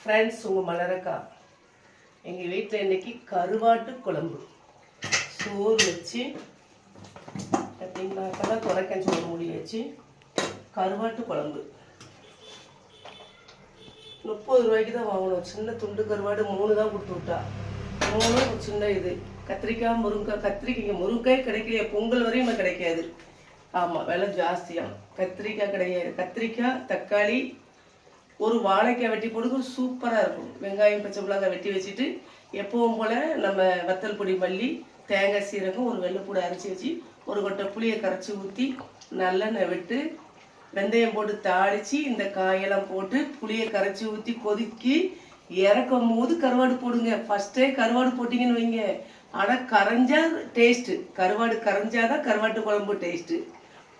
Friends, உங்கள் மலரக்கா எங்கள் வீட்டில் இன்றைக்கி கருவாட்டு குழம்பு சோறு வச்சு பார்த்தீங்கன்னாக்கா குறைக்கன் சோறு மூடி வச்சு கருவாட்டு குழம்பு 30 ரூபாய்க்கு தான் வாங்கணும். சின்ன துண்டு கருவாடு 3 தான் கொடுத்து விட்டா. 3 ஒரு சின்ன இது கத்திரிக்காய் முருங்கைக்காய். கத்திரிக்காய் முருங்கைக்காய் கிடைக்கலையே, பொங்கல் வரையும் கிடைக்காது. ஆமாம், விலை ஜாஸ்தியாக. கத்திரிக்காய் கிடையாது. கத்திரிக்காய், தக்காளி, ஒரு வாழைக்காய் வெட்டி போடுங்க, சூப்பராக இருக்கும். வெங்காயம் பச்சை மிளகாய் வெட்டி வச்சுட்டு எப்பவும் போல் நம்ம வத்தல் பொடி, மல்லி, தேங்காய், சீரகம், ஒரு வெள்ளைப்பூடை அரைச்சி வச்சு ஒரு கொட்டை புளியை கரைச்சி ஊற்றி நல்லெண்ணெய் விட்டு வெந்தயம் போட்டு தாளித்து இந்த காயெல்லாம் போட்டு புளியை கரைச்சி ஊற்றி கொதிக்கி இறக்கும் போது கருவாடு போடுங்க. ஃபஸ்ட்டே கருவாடு போட்டிங்கன்னு வைங்க, ஆனால் கரைஞ்சா டேஸ்ட்டு. கருவாடு கரைஞ்சாதான் கருவாட்டு குழம்பு டேஸ்ட்டு.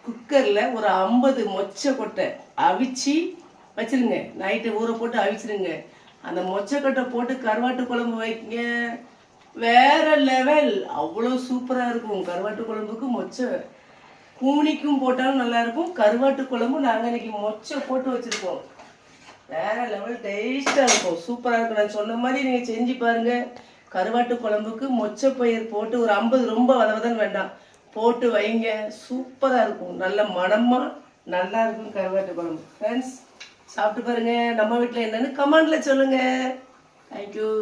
குக்கரில் ஒரு 50 மொச்சை கொட்டை அவிச்சு வச்சிருங்க. நைட்டு ஊற போட்டு அவிச்சிருங்க. அந்த மொச்சக்கொட்டை போட்டு கருவாட்டு குழம்பு வைங்க, வேற லெவல். அவ்வளோ சூப்பராக இருக்கும். கருவாட்டு குழம்புக்கு மொச்சை கூனிக்கும் போட்டாலும் நல்லா இருக்கும். கருவாட்டு குழம்பு நாங்கள் இன்னைக்கு மொச்சை போட்டு வச்சுருக்கோம். வேற லெவல் டேஸ்ட்டாக இருக்கும், சூப்பராக இருக்கும். நான் சொன்ன மாதிரி நீங்கள் செஞ்சு பாருங்கள். கருவாட்டு குழம்புக்கு மொச்சை பயிர் போட்டு ஒரு 50, ரொம்ப வதவதன்னு வேண்டாம், போட்டு வைங்க. சூப்பராக இருக்கும், நல்ல மணமாக நல்லா இருக்கும் கருவாட்டு குழம்பு. ஃப்ரெண்ட்ஸ், சாப்பிட்டு பாருங்க. நம்ம வீட்டில் என்னன்னு கமெண்ட்ல சொல்லுங்க. தேங்க்யூ.